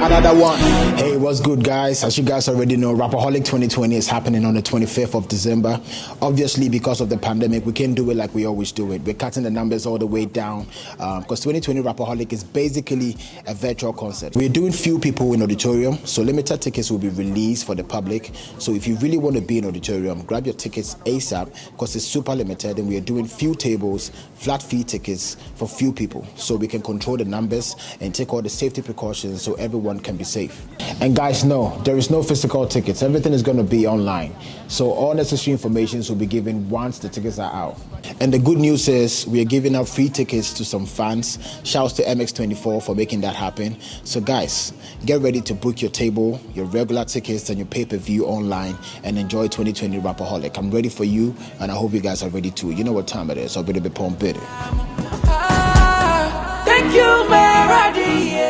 Another one. Hey, what's good, guys? As you guys already know, Rapperholic 2020 is happening on the 25th of December. Obviously, because of the pandemic, we can't do it like we always do it. We're cutting the numbers all the way down because 2020 Rapperholic is basically a virtual concert. We're doing few people in auditorium, so limited tickets will be released for the public. So if you really want to be in auditorium, grab your tickets ASAP because it's super limited, and we are doing few tables, flat fee tickets for few people, so we can control the numbers and take all the safety precautions so everyone can be safe. And guys, no, there is no physical tickets. Everything is going to be online. So all necessary information will be given once the tickets are out. And the good news is we are giving out free tickets to some fans. Shouts to MX24 for making that happen. So guys, get ready to book your table, your regular tickets, and your pay-per-view online and enjoy 2020 Rapperholic. I'm ready for you, and I hope you guys are ready too. You know what time it is. I'll be pumped. Thank you, Melody.